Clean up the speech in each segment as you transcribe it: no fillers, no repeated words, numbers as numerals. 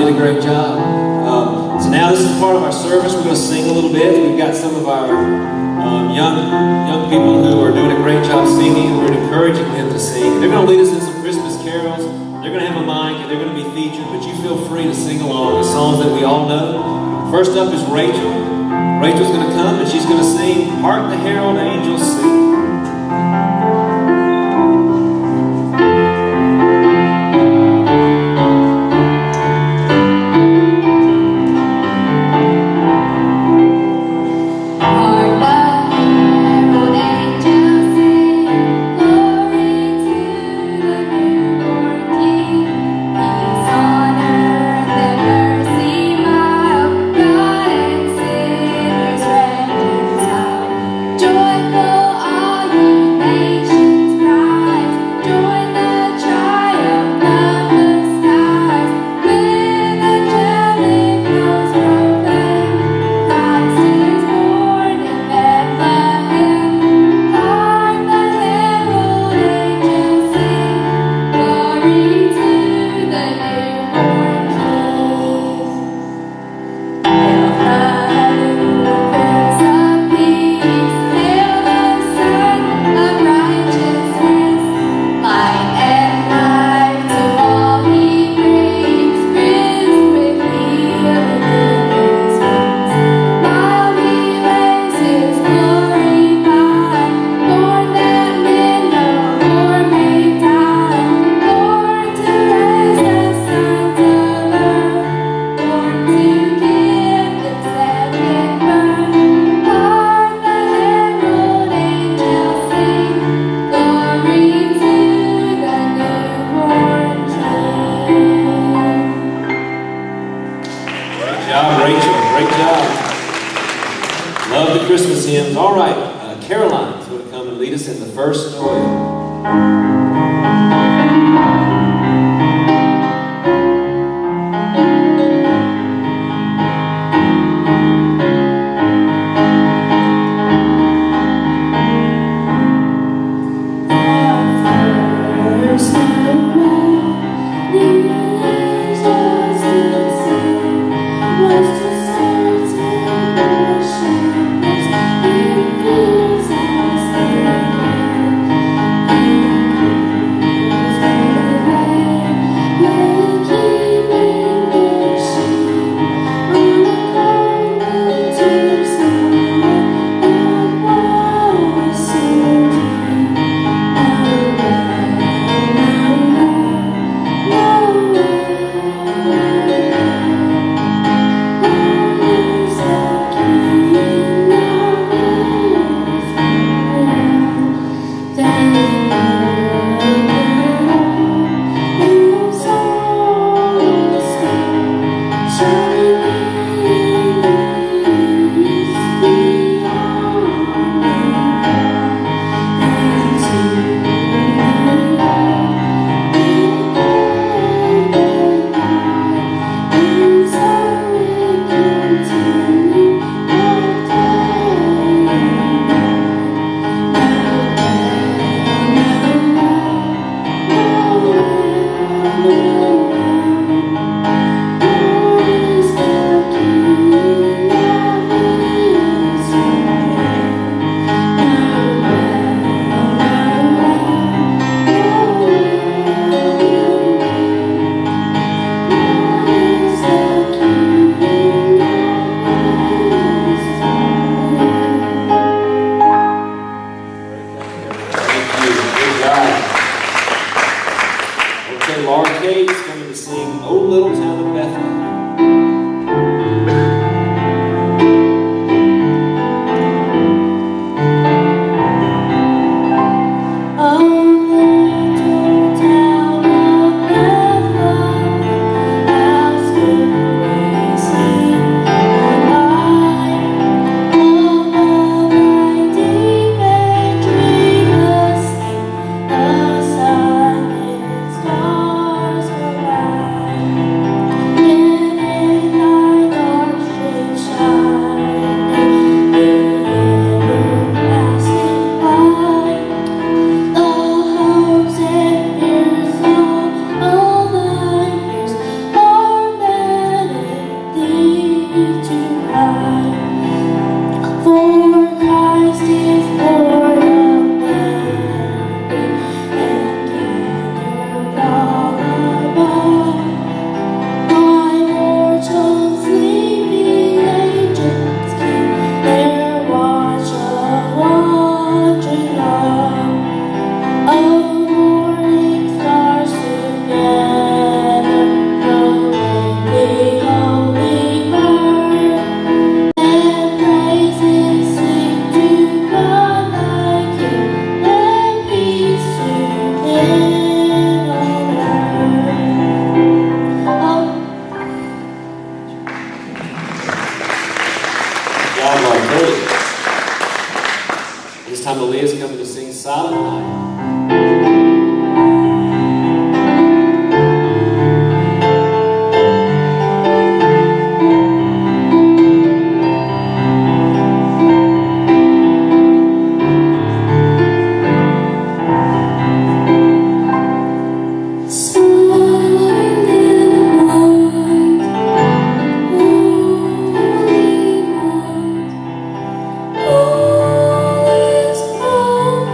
did a great job. So now this is part of our service. We're going to sing a little bit. We've got some of our young people who are doing a great job singing, and we're encouraging them to sing. They're going to lead us in some Christmas carols. They're going to have a mic, and they're going to be featured, but you feel free to sing along with songs that we all know. First up is Rachel. Rachel's going to come, and she's going to sing Hark the Herald Angels Sing. Love the Christmas hymns. All right, Caroline's going to come and lead us in the first Noel. Thank you. time Aaliyah's coming to sing Silent Night. All is gone.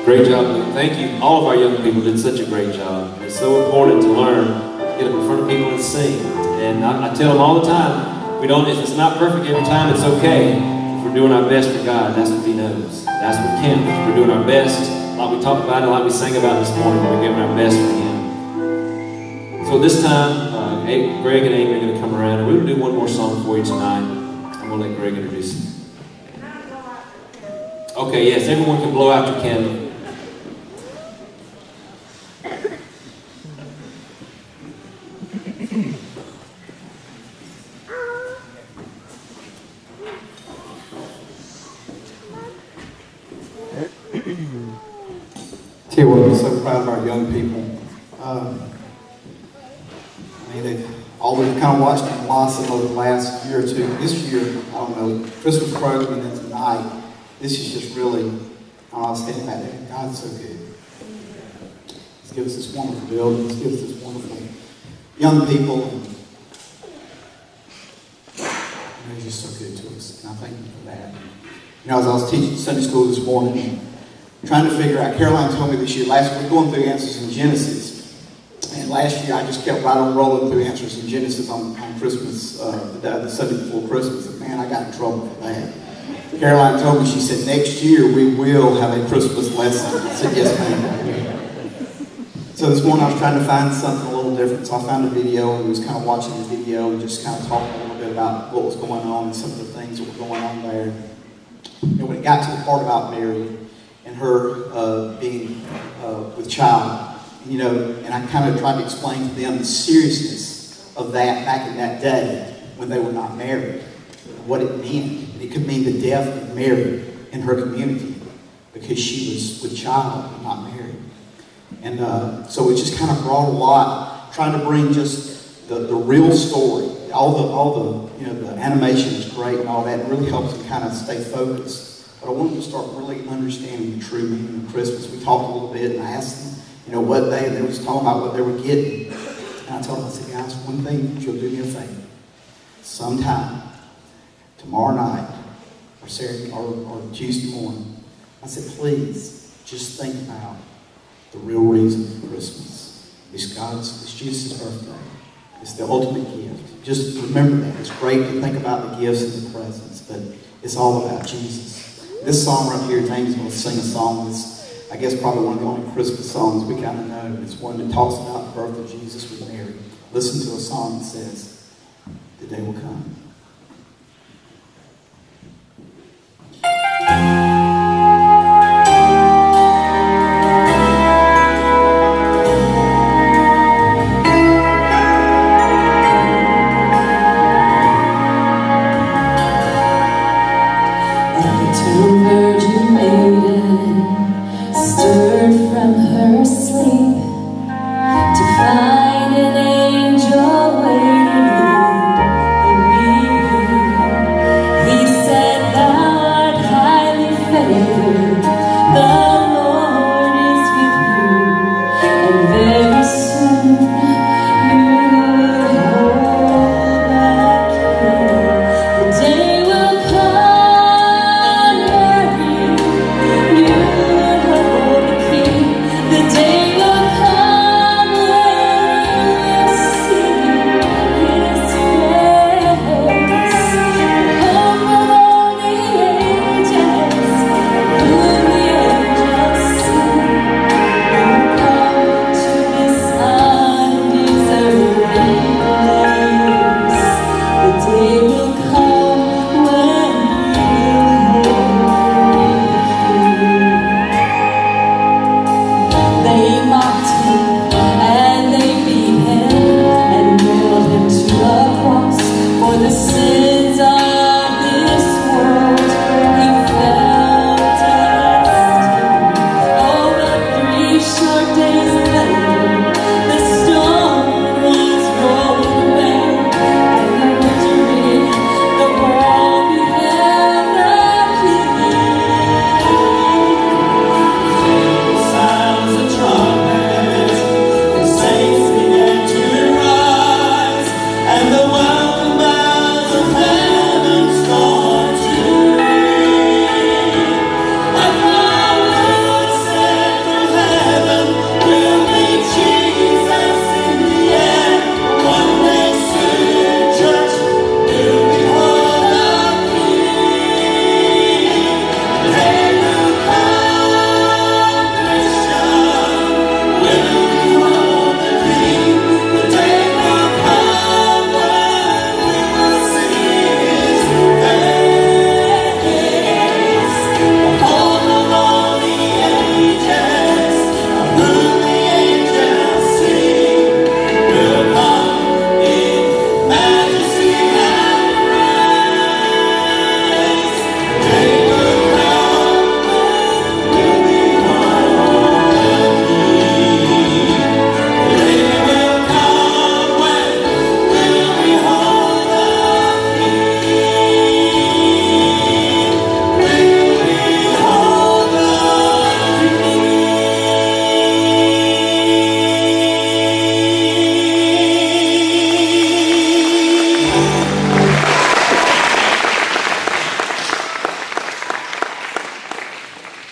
Great job. Thank you. All of our young people did such a great job. It's so important to learn, get up in front of people and sing. And I tell them all the time, if it's not perfect every time, it's okay. If we're doing our best for God, that's what He knows. That's what counts. If we're doing our best, like we talked about it, like we sang about this morning, we're giving our best for Him. So this time, Greg and Amy are going to come around, and we're going to do one more song for you tonight. I'm going to let Greg introduce it. Okay, yes, everyone can blow out your candle. Tell you what, I'm so proud of our young people. Although we've kind of watched them blossom over the last year or two. This year, I don't know, Christmas program and then tonight, this is just really, I was thinking about it. God's so good. He's given us this wonderful building. He's given us this wonderful young people. And He's just so good to us. And I thank Him for that. As I was teaching Sunday school this morning, trying to figure out, Caroline told me this year, last week, going through answers in Genesis. And last year, I just kept right on rolling through answers in Genesis on Christmas, the Sunday before Christmas. And man, I got in trouble for that. Caroline told me, she said, next year we will have a Christmas lesson. I said, yes, ma'am. So this morning I was trying to find something a little different. So I found a video and was kind of watching the video and just kind of talking a little bit about what was going on and some of the things that were going on there. And when it got to the part about Mary and her being with child, and I kind of tried to explain to them the seriousness of that back in that day when they were not married, what it meant. And it could mean the death of Mary in her community because she was with child and not married. And so it just kind of brought a lot, trying to bring just the real story. All the animation is great and all that. It really helps them kind of stay focused. But I want them to start really understanding the true meaning of Christmas. We talked a little bit and I asked them, what they were just talking about, what they were getting. And I told them, I said, guys, one thing that you'll do me a favor. Sometime, tomorrow night, or Saturday, or Tuesday morning, I said, please, just think about the real reason for Christmas. It's Jesus' birthday. It's the ultimate gift. Just remember that. It's great to think about the gifts and the presents, but it's all about Jesus. This song right here, Jamie's going to sing a song that's, I guess, probably one of the only Christmas songs we kind of know. It's one that talks about the birth of Jesus with Mary. Listen to a song that says, the day will come. Find an angel waiting in the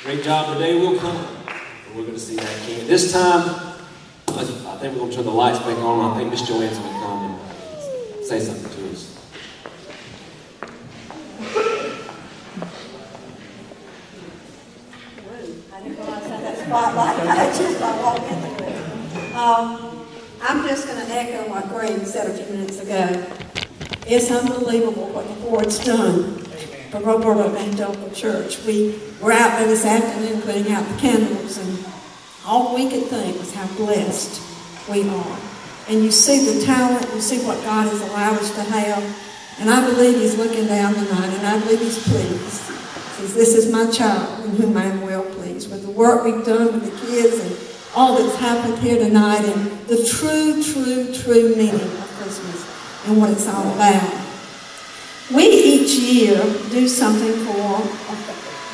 Great job. The day will come. And we're going to see that King. And this time, I think we're going to turn the lights back on. I think Miss Joanne's going to come and say something to us. I didn't realize how that spotlight I just walked into it. I'm just going to echo what Greg said a few minutes ago. It's unbelievable what the Lord's done for Roberta Evangelical Church. We were out there this afternoon putting out the candles, and all we could think was how blessed we are. And you see the talent, you see what God has allowed us to have, and I believe He's looking down tonight, and I believe He's pleased. He says, "This is my child, in whom I am well pleased." With the work we've done with the kids and all that's happened here tonight, and the true meaning of Christmas and what it's all about. We each year do something for,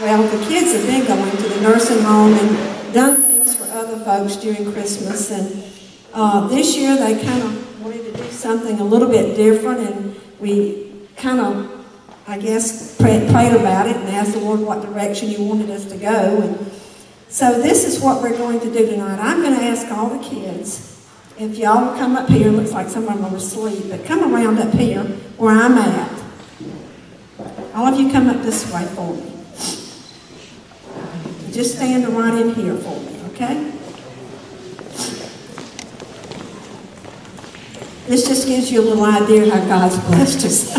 well, the kids have been going to the nursing home and done things for other folks during Christmas, and this year they kind of wanted to do something a little bit different, and we kind of, I guess, prayed about it and asked the Lord what direction He wanted us to go. And so this is what we're going to do tonight. I'm going to ask all the kids, if y'all will come up here. Looks like some of them are asleep, but come around up here where I'm at. All of you come up this way for me. Just stand right in here for me, okay? This just gives you a little idea how God's blessed us.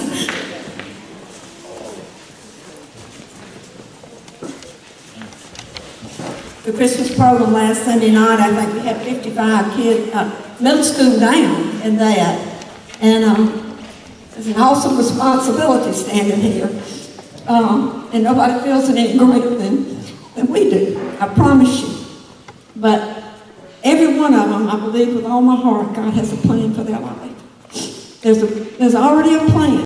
The Christmas program last Sunday night, I think we had 55 kids, middle school down in that. And it's an awesome responsibility standing here. And nobody feels it any greater than we do, I promise you. But every one of them, I believe with all my heart, God has a plan for their life. There's already a plan.